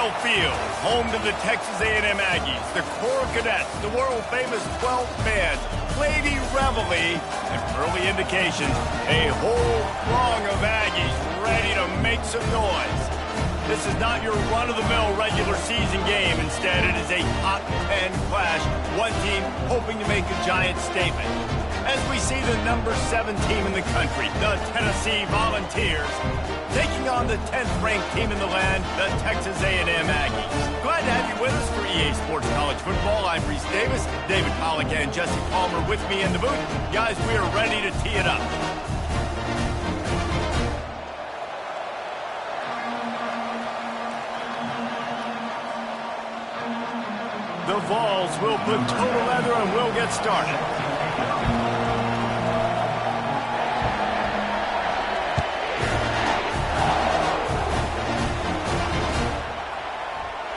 Lambeau Field, home to the Texas A&M Aggies, the Corps Cadets, the world-famous 12th band, Lady Reveille, and early indications, a whole throng of Aggies ready to make some noise. This is not your run-of-the-mill regular season game. Instead, it is a top 10 clash, one team hoping to make a giant statement. As we see the number 7 team in the country, the Tennessee Volunteers, taking on the 10th-ranked team in the land, the Texas A&M Aggies. Glad to have you with us for EA Sports College Football. I'm Reese Davis, David Pollack and Jesse Palmer with me in the booth. Guys, we are ready to tee it up. The Vols will put total leather and we'll get started.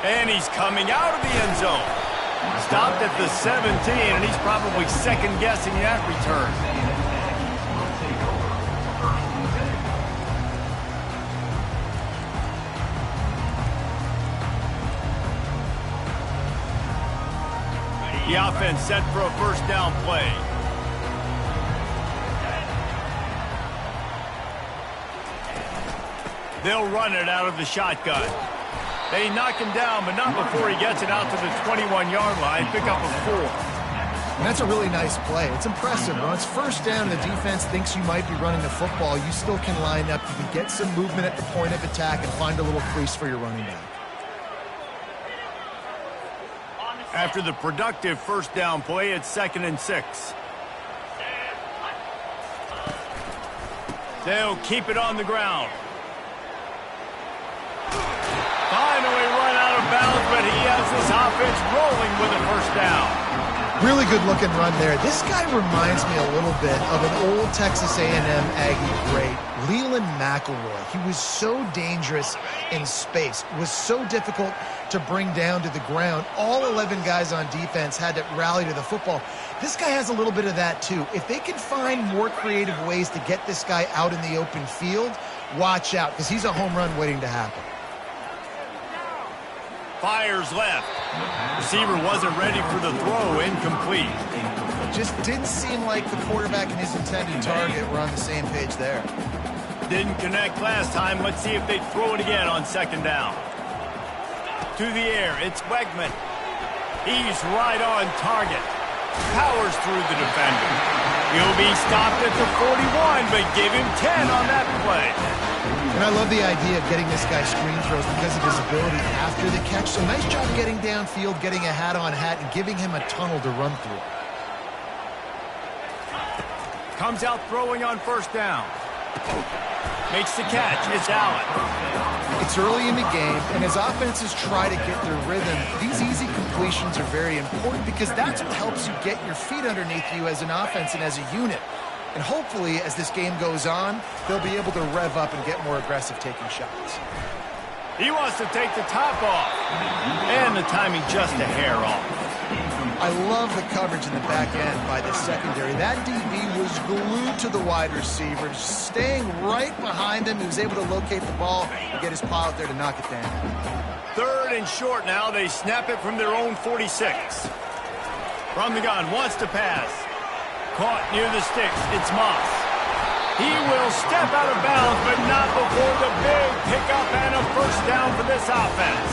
And he's coming out of the end zone. Stopped at the 17, and he's probably second-guessing that return. The offense set for a first down play. They'll run it out of the shotgun. They knock him down, but not before he gets it out to the 21-yard line. Pick up a 4. And that's a really nice play. It's impressive. When it's first down and the defense thinks you might be running the football, you still can line up. You can get some movement at the point of attack and find a little crease for your running back. After the productive first down play, it's 2nd and 6. They'll keep it on the ground. Finally run out of bounds, but he has this offense rolling with a first down. Really good-looking run there. This guy reminds me a little bit of an old Texas A&M Aggie great, Leland McElroy. He was so dangerous in space, was so difficult to bring down to the ground. All 11 guys on defense had to rally to the football. This guy has a little bit of that, too. If they can find more creative ways to get this guy out in the open field, watch out, because he's a home run waiting to happen. Fires left. Receiver wasn't ready for the throw. Incomplete. Just didn't seem like the quarterback and his intended target were on the same page there. Didn't connect last time. Let's see if they throw it again on 2nd down. To the air. It's Wegman. He's right on target. Powers through the defender. He'll be stopped at the 41, but give him 10 on that play. And I love the idea of getting this guy screen throws because of his ability after the catch. So nice job getting downfield, getting a hat-on-hat, and giving him a tunnel to run through. Comes out throwing on first down. Makes the catch. It's Allen. It's early in the game, and as offenses try to get their rhythm, these easy completions are very important because that's what helps you get your feet underneath you as an offense and as a unit. And hopefully, as this game goes on, they'll be able to rev up and get more aggressive taking shots. He wants to take the top off. And the timing just a hair off. I love the coverage in the back end by the secondary. That DB was glued to the wide receiver, staying right behind him. He was able to locate the ball and get his pile out there to knock it down. 3rd and short now. They snap it from their own 46. From the gun, wants to pass. Caught near the sticks. It's Moss. He will step out of bounds, but not before the big pickup and a first down for this offense.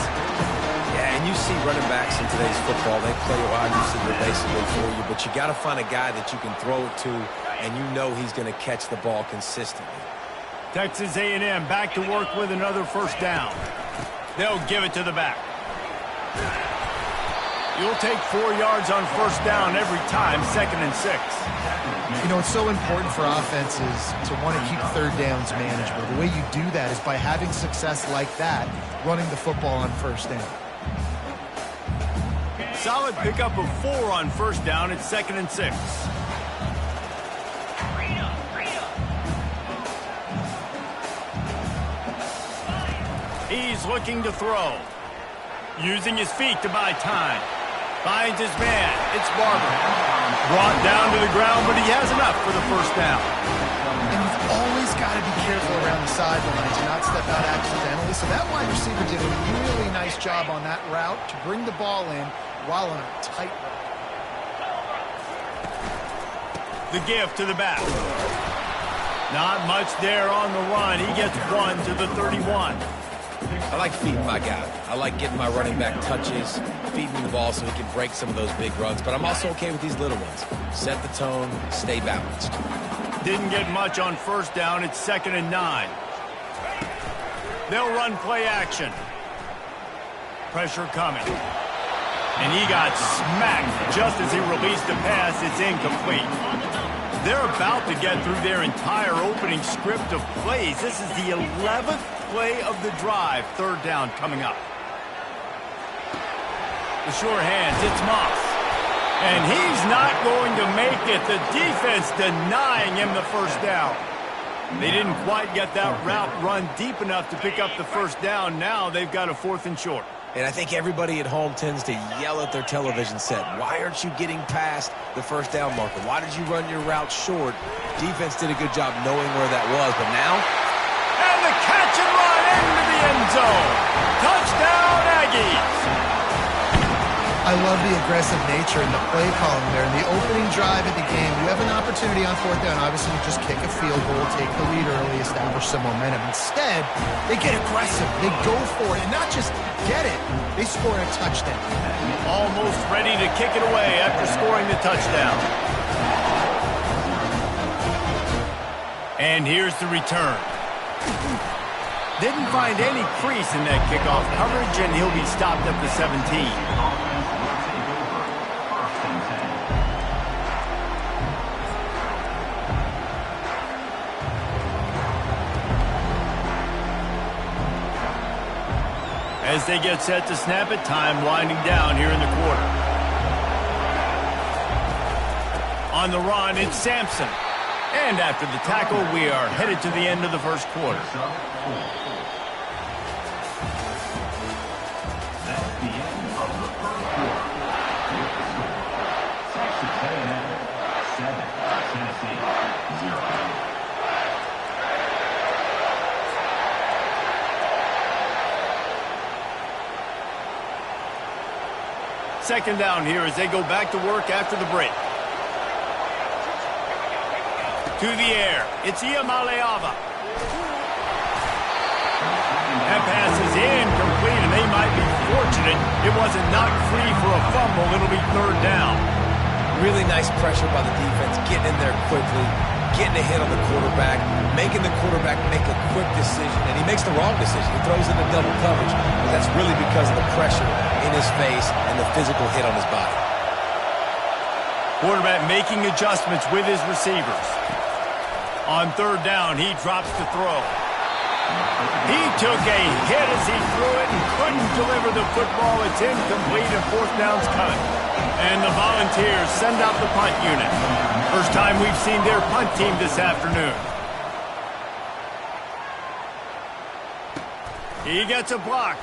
Yeah, and you see running backs in today's football, they play wide receiver basically for you, but you got to find a guy that you can throw it to, and you know he's going to catch the ball consistently. Texas A&M back to work with another first down. They'll give it to the back. You'll take 4 yards on first down every time, 2nd and 6. You know, it's so important for offenses to want to keep 3rd downs manageable. The way you do that is by having success like that, running the football on first down. Solid pickup of 4 on first down. It's 2nd and 6. He's looking to throw. Using his feet to buy time. Finds his man. It's Barber. Brought down to the ground, but he has enough for the first down. And you've always got to be careful around the sidelines and not step out accidentally. So that wide receiver did a really nice job on that route to bring the ball in while on a tight route. The give to the back. Not much there on the run. He gets 1 to the 31. I like feeding my guy. I like getting my running back touches, feeding him the ball so he can break some of those big runs. But I'm also okay with these little ones. Set the tone, stay balanced. Didn't get much on first down. It's 2nd and 9. They'll run play action. Pressure coming. And he got smacked just as he released the pass. It's incomplete. They're about to get through their entire opening script of plays. This is the 11th play of the drive. 3rd down coming up. The sure hands, it's Moss. And he's not going to make it. The defense denying him the first down. They didn't quite get that route run deep enough to pick up the first down. Now they've got a 4th and short. And I think everybody at home tends to yell at their television set. Why aren't you getting past the first down marker? Why did you run your route short? Defense did a good job knowing where that was, but now? And the catch and run into the end zone. Touchdown, Aggies. I love the aggressive nature in the play column there. In the opening drive of the game, you have an opportunity on 4th down. Obviously, you just kick a field goal, take the lead early, establish some momentum. Instead, they get aggressive. They go for it, and not just get it, they score a touchdown. Almost ready to kick it away after scoring the touchdown. And here's the return. Didn't find any crease in that kickoff coverage, and he'll be stopped at the 17. As they get set to snap it, time winding down here in the quarter. On the run, it's Sampson. And after the tackle, we are headed to the end of the first quarter. That's the end of the first quarter. Texas A&M 7, Tennessee 0. Second down here as they go back to work after the break. To the air. It's Iamaleava. That pass is incomplete, and they might be fortunate it wasn't knocked free for a fumble. It'll be 3rd down. Really nice pressure by the defense, getting in there quickly, getting a hit on the quarterback, making the quarterback make a quick decision, and he makes the wrong decision. He throws into double coverage, but that's really because of the pressure in his face and the physical hit on his body. Quarterback making adjustments with his receivers. On 3rd down, he drops to throw. He took a hit as he threw it and couldn't deliver the football. It's incomplete, and 4th down's coming. And the Volunteers send out the punt unit. First time we've seen their punt team this afternoon. He gets a block.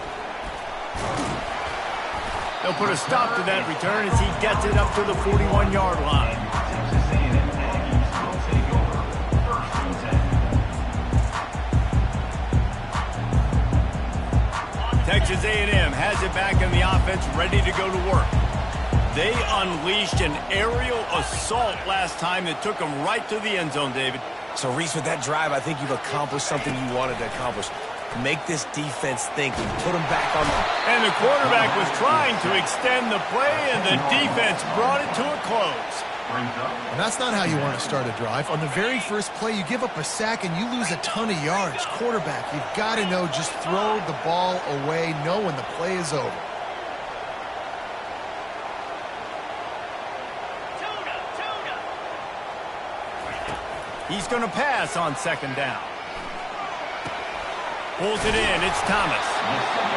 They'll put a stop to that return as he gets it up to the 41-yard line. Texas A&M Aggies will take over 1st and 10. Texas A&M has it back in the offense, ready to go to work. They unleashed an aerial assault last time that took them right to the end zone, David. So, Reese, with that drive, I think you've accomplished something you wanted to accomplish. Make this defense think and put them back on the... And the quarterback was trying to extend the play, and the defense brought it to a close. And that's not how you want to start a drive. On the very first play, you give up a sack and you lose a ton of yards. Quarterback, you've got to know, just throw the ball away, know when the play is over. He's going to pass on 2nd down. Pulls it in. It's Thomas.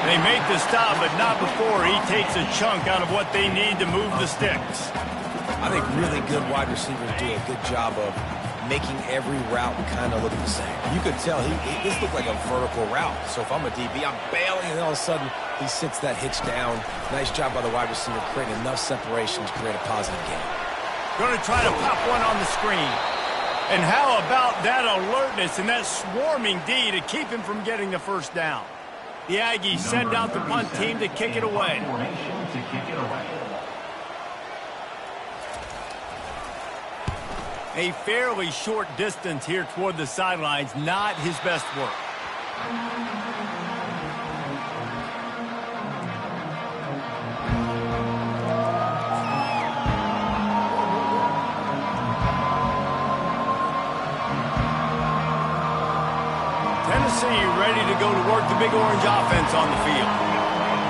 They make the stop, but not before he takes a chunk out of what they need to move the sticks. I think really good wide receivers do a good job of making every route kind of look the same. You could tell this looked like a vertical route. So if I'm a DB, I'm bailing, and all of a sudden he sits that hitch down. Nice job by the wide receiver creating enough separation to create a positive game. Going to try to pop one on the screen. And how about that alertness and that swarming D to keep him from getting the first down? The Aggies send out the punt team to kick it away. A fairly short distance here toward the sidelines, not his best work. Tennessee ready to go to work the Big Orange offense on the field.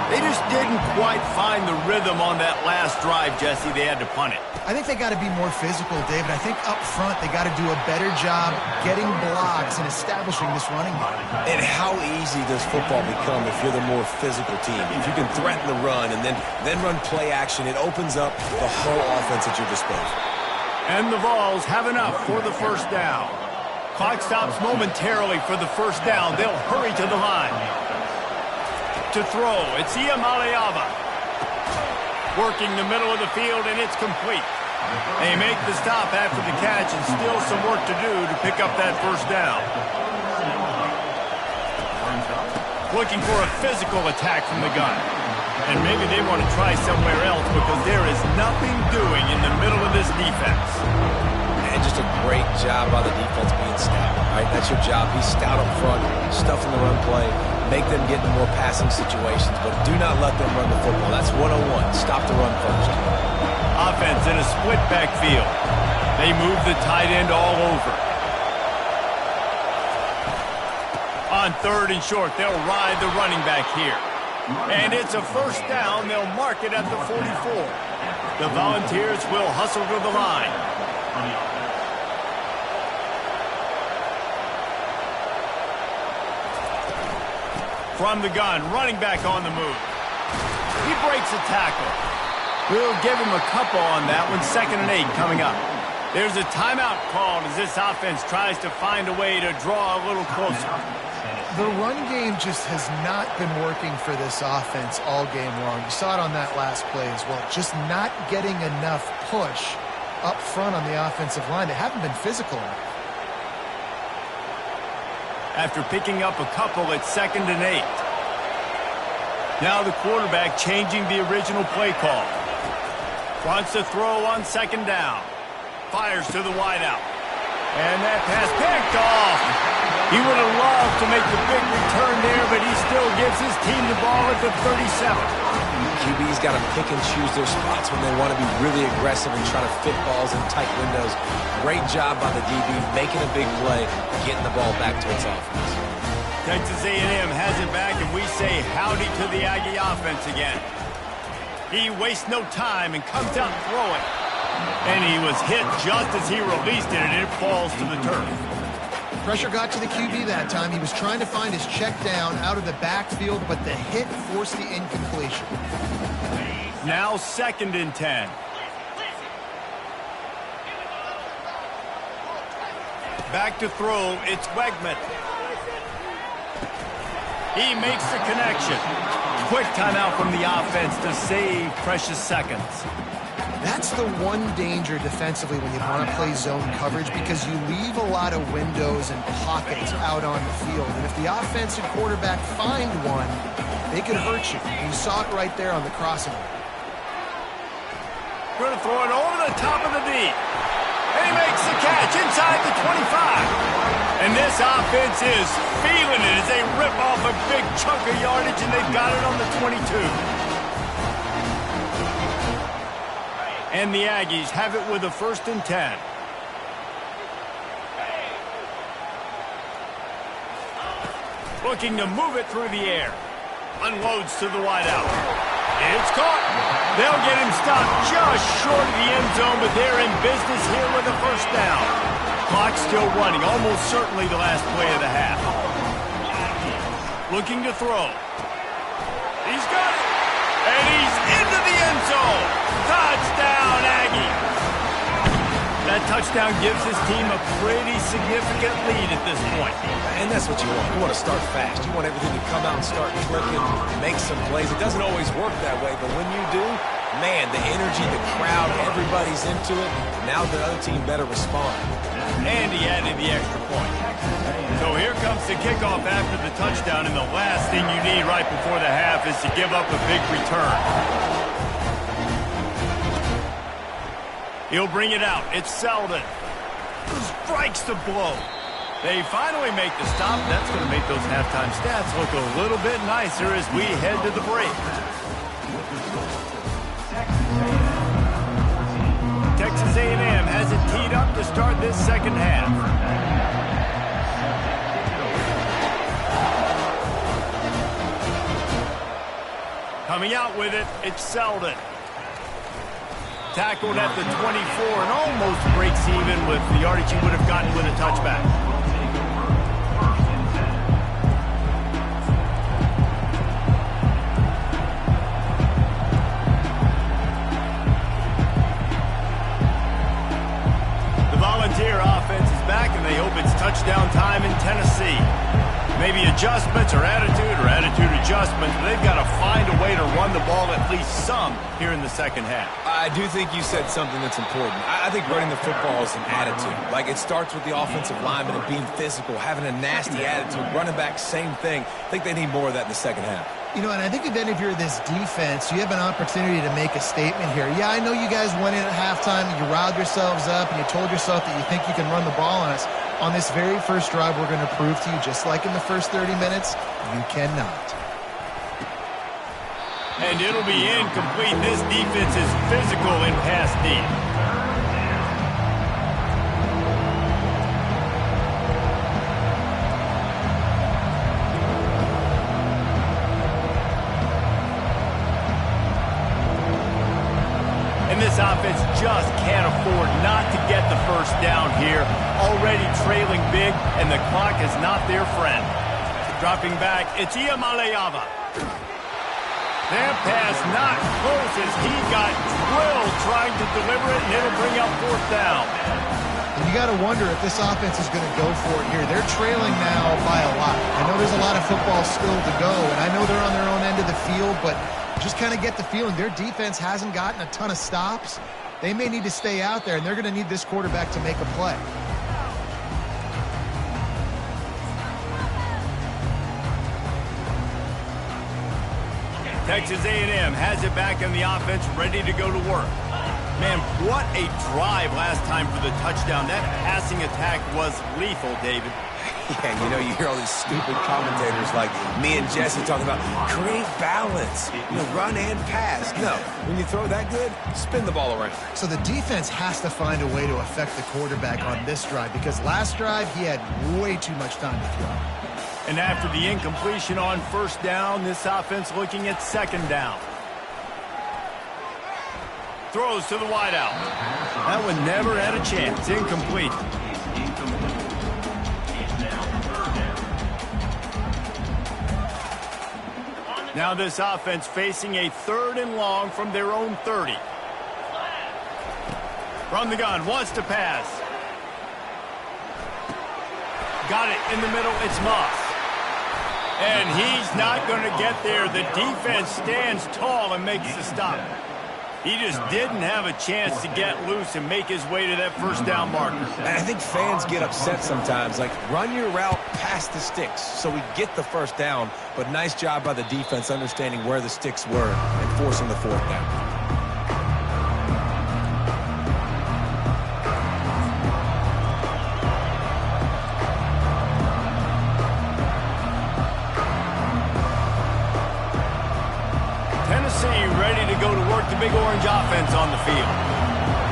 They just didn't quite find the rhythm on that last drive, Jesse. They had to punt it. I think they got to be more physical, David. I think up front they got to do a better job getting blocks and establishing this running game. And how easy does football become if you're the more physical team? If you can threaten the run and then run play action, it opens up the whole offense at your disposal. And the Vols have enough for the first down. Clock stops momentarily for the first down. They'll hurry to the line. To throw, it's Iamaleava. Working the middle of the field, and it's complete. They make the stop after the catch, and still some work to do to pick up that first down. Looking for a physical attack from the gun. And maybe they want to try somewhere else because there is nothing doing in the middle of this defense. And just a great job by the defense being stout, right? That's your job. Be stout up front, stuff in the run play, make them get in more passing situations, but do not let them run the football. That's 101. Stop the run first. Offense in a split backfield. They move the tight end all over. On third and short, they'll ride the running back here. And it's a first down. They'll mark it at the 44. The Volunteers will hustle to the line. From the gun, running back on the move. He breaks a tackle. We'll give him a couple on that one. 2nd and 8 coming up. There's a timeout called as this offense tries to find a way to draw a little closer. The run game just has not been working for this offense all game long. You saw it on that last play as well. Just not getting enough push up front on the offensive line. They haven't been physical enough. After picking up a couple at 2nd and 8. Now the quarterback changing the original play call. Wants to throw on 2nd down. Fires to the wideout. And that pass picked off. He would have loved to make the big return there, but he still gives his team the ball at the 37. QB's got to pick and choose their spots when they want to be really aggressive and try to fit balls in tight windows. Great job by the DB, making a big play, getting the ball back to its offense. Texas A&M has it back, and we say howdy to the Aggie offense again. He wastes no time and comes out throwing. And he was hit just as he released it, and it falls to the turf. Pressure got to the QB that time. He was trying to find his check down out of the backfield, but the hit forced the incompletion. Now 2nd and 10. Back to throw, it's Wegman. He makes the connection. Quick timeout from the offense to save precious seconds. That's the one danger defensively when you want to play zone coverage, because you leave a lot of windows and pockets out on the field. And if the offensive quarterback find one, they could hurt you. You saw it right there on the crossing. Going to throw it over the top of the D. And he makes the catch inside the 25. And this offense is feeling it as they rip off a big chunk of yardage, and they've got it on the 22. And the Aggies have it with a 1st and 10. Looking to move it through the air. Unloads to the wideout. It's caught. They'll get him stopped just short of the end zone, but they're in business here with a 1st down. Clock still running, almost certainly the last play of the half. Looking to throw. He's got it. And he's into the end zone. Touchdown, Aggie. That touchdown gives his team a pretty significant lead at this point. And that's what you want. You want to start fast. You want everything to come out and start clicking, make some plays. It doesn't always work that way, but when you do, man, the energy, the crowd, everybody's into it. Now the other team better respond. And he added the extra point. So here comes the kickoff after the touchdown, and the last thing you need right before the half is to give up a big return. He'll bring it out. It's Selden. Strikes the blow. They finally make the stop. That's going to make those halftime stats look a little bit nicer as we head to the break. Texas A&M has it teed up to start this second half. Coming out with it, it's Selden. Tackled at the 24 and almost breaks even with the yardage he would have gotten with a touchback. The Volunteer offense is back, and they hope it's touchdown time in Tennessee. Maybe adjustments or attitude adjustments, but they've got to find a way to run the ball at least some here in the second half. I do think you said something that's important. I think running the football is an attitude. Like, it starts with the offensive lineman and being physical, having a nasty attitude. Running back, same thing. I think they need more of that in the second half. You know, and I think then if you're this defense, you have an opportunity to make a statement here. Yeah, I know you guys went in at halftime and you riled yourselves up and you told yourself that you think you can run the ball on us. On this very first drive, we're going to prove to you, just like in the first 30 minutes, you cannot. And it'll be incomplete. This defense is physical in pass deep. And this offense just can't afford not to get the first down here. Already trailing big, and the clock is not their friend. Dropping back, it's Iamaleava. That pass not close as he got drilled trying to deliver it, and it'll bring up fourth down. And you got to wonder if this offense is going to go for it here. They're trailing now by a lot. I know there's a lot of football still to go, and I know they're on their own end of the field, but just kind of get the feeling their defense hasn't gotten a ton of stops. They may need to stay out there, and they're going to need this quarterback to make a play. Texas A&M has it back in the offense, ready to go to work. Man, what a drive last time for the touchdown. That passing attack was lethal, David. Yeah, you know, you hear all these stupid commentators like me and Jesse talking about create balance, run and pass. No, when you throw that good, spin the ball around. So the defense has to find a way to affect the quarterback on this drive, because last drive he had way too much time to throw. And after the incompletion on first down, this offense looking at second down. Throws to the wideout. That one never had a chance. Incomplete. Now this offense facing a 3rd and long from their own 30. From the gun, wants to pass. Got it in the middle, it's Moss. And he's not going to get there. The defense stands tall and makes the stop. He just didn't have a chance to get loose and make his way to that first down marker. And I think fans get upset sometimes. Like, run your route past the sticks so we get the first down. But nice job by the defense understanding where the sticks were and forcing the fourth down. Ready to go to work, the Big Orange offense on the field.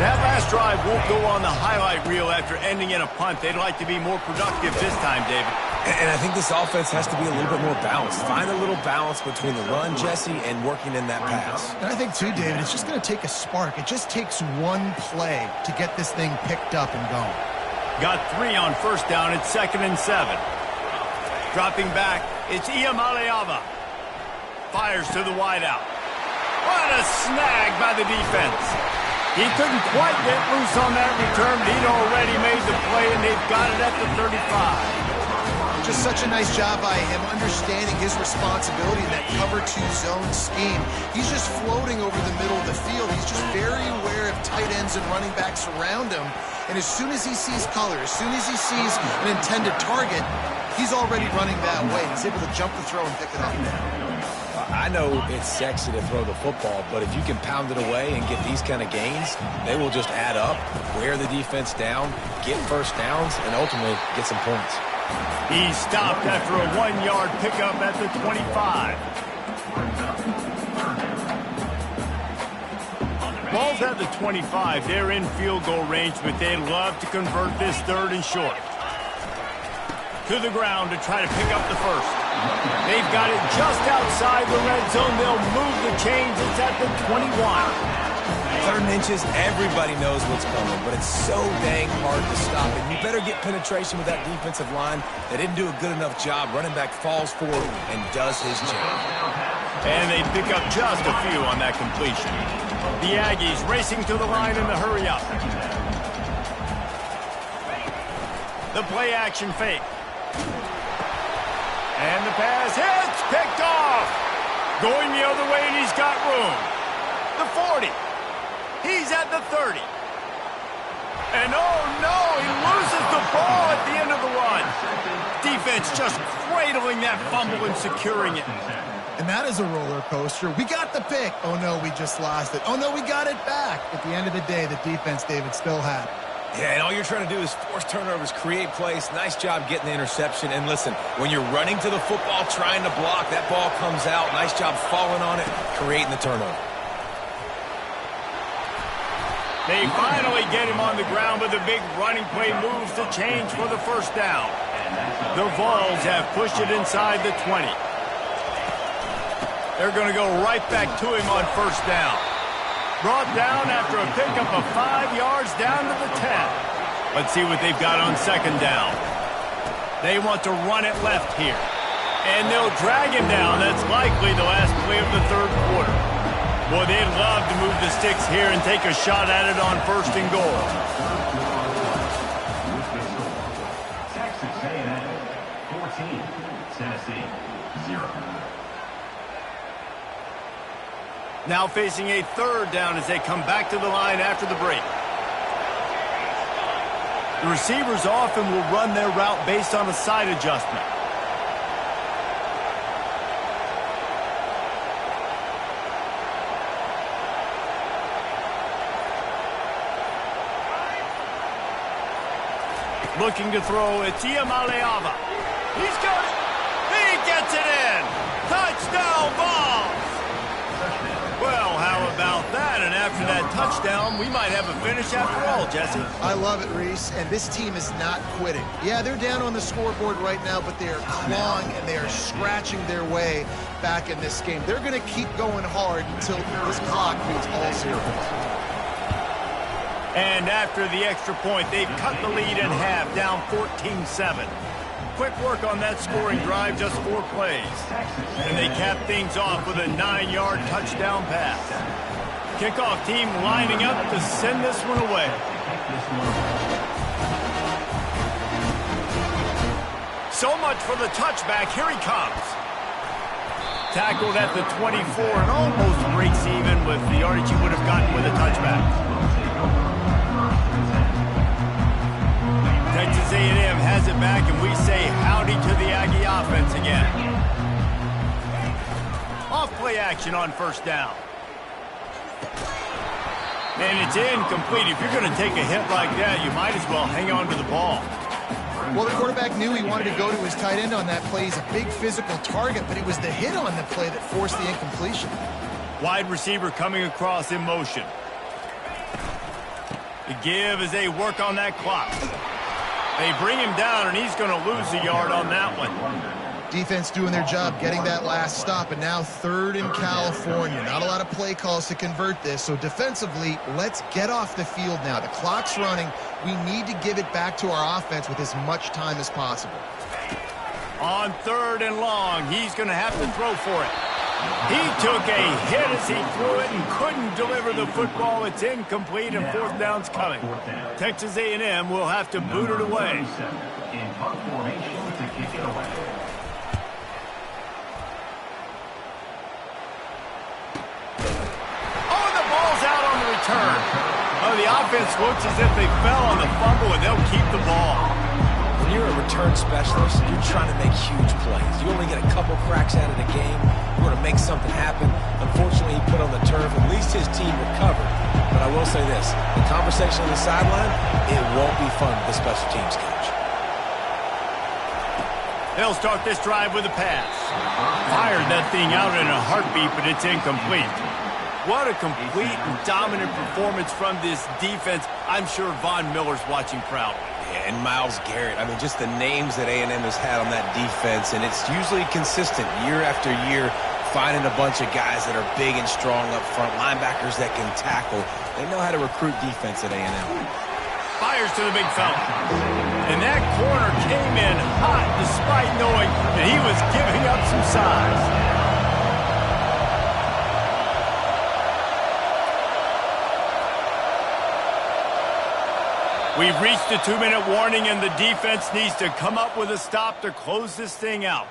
That last drive won't go on the highlight reel after ending in a punt. They'd like to be more productive this time, David. And I think this offense has to be a little bit more balanced. Find a little balance between the run, Jesse, and working in that pass. And I think, too, David, it's just going to take a spark. It just takes one play to get this thing picked up and going. Got 3 on first down. It's 2nd and 7. Dropping back, it's Iamaleava. Fires to the wideout. What a snag by the defense. He couldn't quite get loose on that return, but he'd already made the play, and they've got it at the 35. Just such a nice job by him, understanding his responsibility in that cover 2 zone scheme. He's just floating over the middle of the field. He's just very aware of tight ends and running backs around him. And as soon as he sees color, as soon as he sees an intended target, he's already running that way. He's able to jump the throw and pick it up. I know it's sexy to throw the football, but if you can pound it away and get these kind of gains, they will just add up, wear the defense down, get first downs, and ultimately get some points. He stopped after a 1-yard pickup at the 25. Ball's at the 25. They're in field goal range, but they'd love to convert this 3rd and short. To the ground to try to pick up the first. They've got it just outside the red zone. They'll move the chains. It's at the 21. 3rd and inches, everybody knows what's coming, but it's so dang hard to stop it. You better get penetration with that defensive line. They didn't do a good enough job. Running back falls forward and does his job. And they pick up just a few on that completion. The Aggies racing to the line in the hurry up. The play action fake. And the pass hits, picked off. Going the other way, and he's got room. The 40. He's at the 30. And oh no, he loses the ball at the end of the run. Defense just cradling that fumble and securing it. And that is a roller coaster. We got the pick. Oh no, we just lost it. Oh no, we got it back. At the end of the day, the defense, David, still had it. Yeah, and all you're trying to do is force turnovers, create plays. Nice job getting the interception. And listen, when you're running to the football, trying to block, that ball comes out. Nice job falling on it, creating the turnover. They finally get him on the ground, but the big running play moves the chains for the first down. The Vols have pushed it inside the 20. They're going to go right back to him on first down. Brought down after a pickup of 5 yards down to the 10. Let's see what they've got on second down. They want to run it left here. And they'll drag him down. That's likely the last play of the 3rd quarter. Boy, they'd love to move the sticks here and take a shot at it on 1st and goal. Texas A&M 14, Tennessee 0. Now facing a 3rd down as they come back to the line after the break. The receivers often will run their route based on a side adjustment. Looking to throw, it's Iamaleava. He's got it. He gets it in. Touchdown, Vols. Well, how about that? And after that touchdown, we might have a finish after all, Jesse. I love it, Reese, and this team is not quitting. Yeah, they're down on the scoreboard right now, but they are clawing and they are scratching their way back in this game. They're going to keep going hard until this clock reads all zeros. And after the extra point, they've cut the lead in half, down 14-7. Quick work on that scoring drive, just 4 plays. And they cap things off with a 9-yard touchdown pass. Kickoff team lining up to send this one away. So much for the touchback. Here he comes. Tackled at the 24 and almost breaks even with the yardage he would have gotten with a touchback. Texas A&M has it back, and we say howdy to the Aggie offense again. Off play action on first down. And it's incomplete. If you're going to take a hit like that, you might as well hang on to the ball. Well, the quarterback knew he wanted to go to his tight end on that play. He's a big physical target, but it was the hit on the play that forced the incompletion. Wide receiver coming across in motion. The give as they work on that clock. They bring him down, and he's going to lose a yard on that one. Defense doing their job, getting that last stop, and now 3rd in California. Not a lot of play calls to convert this, so defensively, let's get off the field now. The clock's running. We need to give it back to our offense with as much time as possible. On 3rd and long, he's going to have to throw for it. He took a hit as he threw it and couldn't deliver the football. It's incomplete and fourth down's coming. Texas A&M will have to boot it away. In punt formation to kick it away. Oh, the ball's out on the return. Oh, the offense looks as if they fell on the fumble, and they'll keep the ball. When you're a return specialist, you're trying to make huge plays. You only get a couple cracks out of the game. You want to make something happen. Unfortunately, he put on the turf. At least his team recovered. But I will say this, the conversation on the sideline, it won't be fun with the special teams coach. They'll start this drive with a pass. Fired that thing out in a heartbeat, but it's incomplete. What a complete and dominant performance from this defense. I'm sure Von Miller's watching proudly. Yeah, and Myles Garrett. I mean, just the names that A&M has had on that defense, and it's usually consistent year after year, finding a bunch of guys that are big and strong up front, linebackers that can tackle. They know how to recruit defense at A&M. Fires to the big fella. And that corner came in hot despite knowing that he was giving up some size. We've reached the 2-minute warning, and the defense needs to come up with a stop to close this thing out.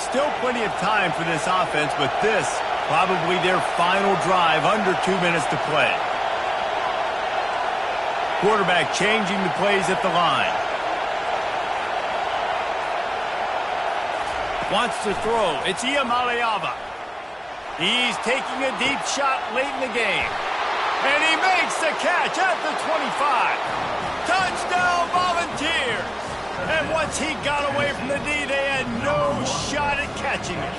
Still plenty of time for this offense, but this probably their final drive, under 2 minutes to play. Quarterback changing the plays at the line. Wants to throw. It's Iamaleava. He's taking a deep shot late in the game. And he makes the catch at the 25. Touchdown Volunteers. And once he got away from the D, they had no shot at catching it.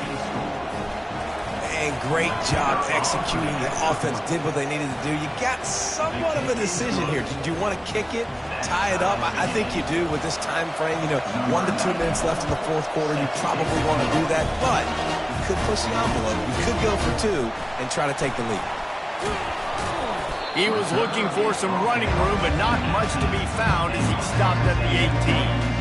Man, great job executing. The offense did what they needed to do. You got somewhat of a decision here. Do you want to kick it, tie it up? I think you do with this time frame. 1 to 2 minutes left in the fourth quarter. You probably want to do that, but you could push the envelope. You could go for 2 and try to take the lead. He was looking for some running room, but not much to be found as he stopped at the 18.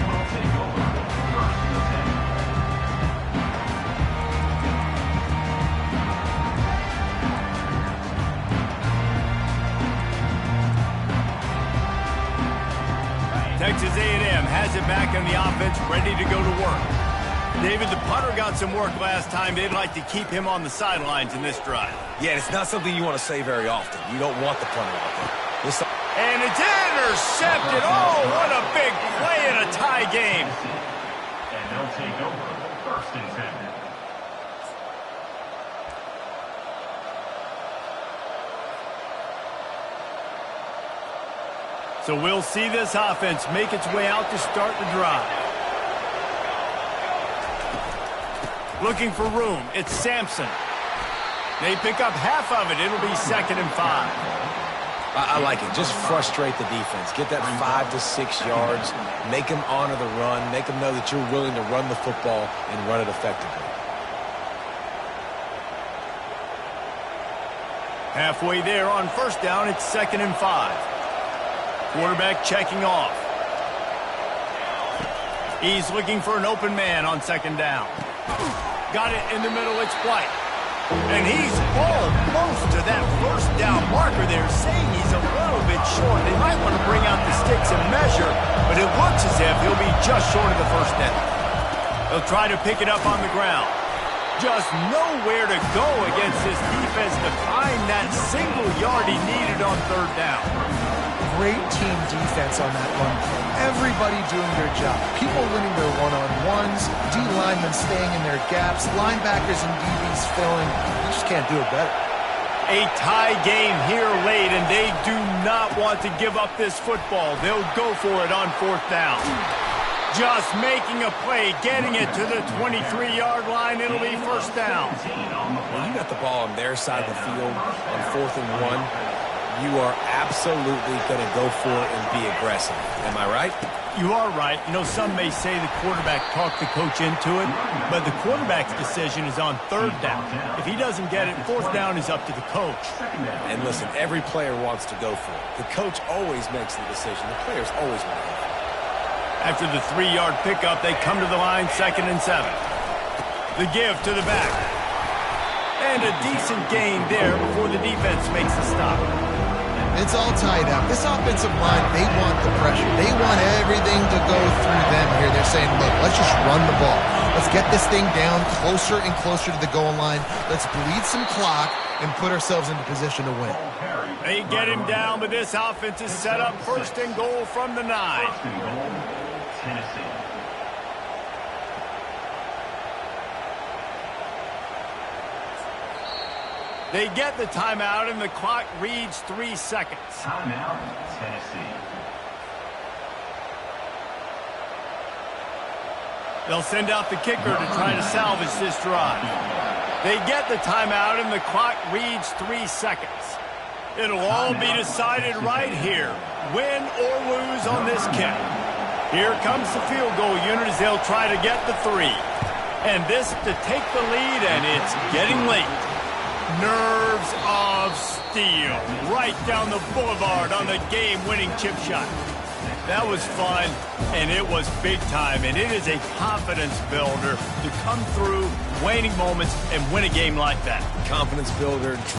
Texas A&M has it back on the offense, ready to go to work. David, the punter got some work last time. They'd like to keep him on the sidelines in this drive. Yeah, it's not something you want to say very often. You don't want the punter out there. And it's intercepted. Oh, what a big play in a tie game. And they'll take over first and 10. So we'll see this offense make its way out to start the drive. Looking for room. It's Sampson. They pick up half of it. It'll be 2nd and 5. I like it. Just frustrate the defense. Get that 5 to 6 yards. Make them honor the run. Make them know that you're willing to run the football and run it effectively. Halfway there on first down, it's 2nd and 5. Quarterback checking off. He's looking for an open man on 2nd down. Got it in the middle, it's White. And he's almost to that first down marker there, saying he's a little bit short. They might want to bring out the sticks and measure, but it looks as if he'll be just short of the first down. They'll try to pick it up on the ground. Just nowhere to go against this defense to find that single yard he needed on 3rd down. Great team defense on that run play. Everybody doing their job. People winning their one-on-ones, D linemen staying in their gaps, linebackers and DBs filling. You just can't do it better. A tie game here late, and they do not want to give up this football. They'll go for it on 4th down. Just making a play, getting it to the 23-yard line. It'll be 1st down. Well, you got the ball on their side of the field on 4th and 1. You are absolutely going to go for it and be aggressive. Am I right? You are right. You know, some may say the quarterback talked the coach into it, but the quarterback's decision is on third down. If he doesn't get it, fourth down is up to the coach. And listen, every player wants to go for it. The coach always makes the decision. The players always want to go for it. After the 3-yard pickup, they come to the line, 2nd and 7. The give to the back. And a decent gain there before the defense makes the stop. It's all tied up. This offensive line, they want the pressure. They want everything to go through them here. They're saying, look, let's just run the ball. Let's get this thing down closer and closer to the goal line. Let's bleed some clock and put ourselves into position to win. They get him down, but this offense is set up 1st and goal from the 9. First and goal, Tennessee. They get the timeout, and the clock reads 3 seconds. Timeout, Tennessee. They'll send out the kicker to try to salvage this drive. They get the timeout, and the clock reads 3 seconds. It'll all be decided right here, win or lose on this kick. Here comes the field goal unit as they'll try to get the 3. And this to take the lead, and it's getting late. Nerves of steel right down the boulevard on the game-winning chip shot. That was fun, and it was big time, and it is a confidence builder to come through waning moments and win a game like that. Confidence builder.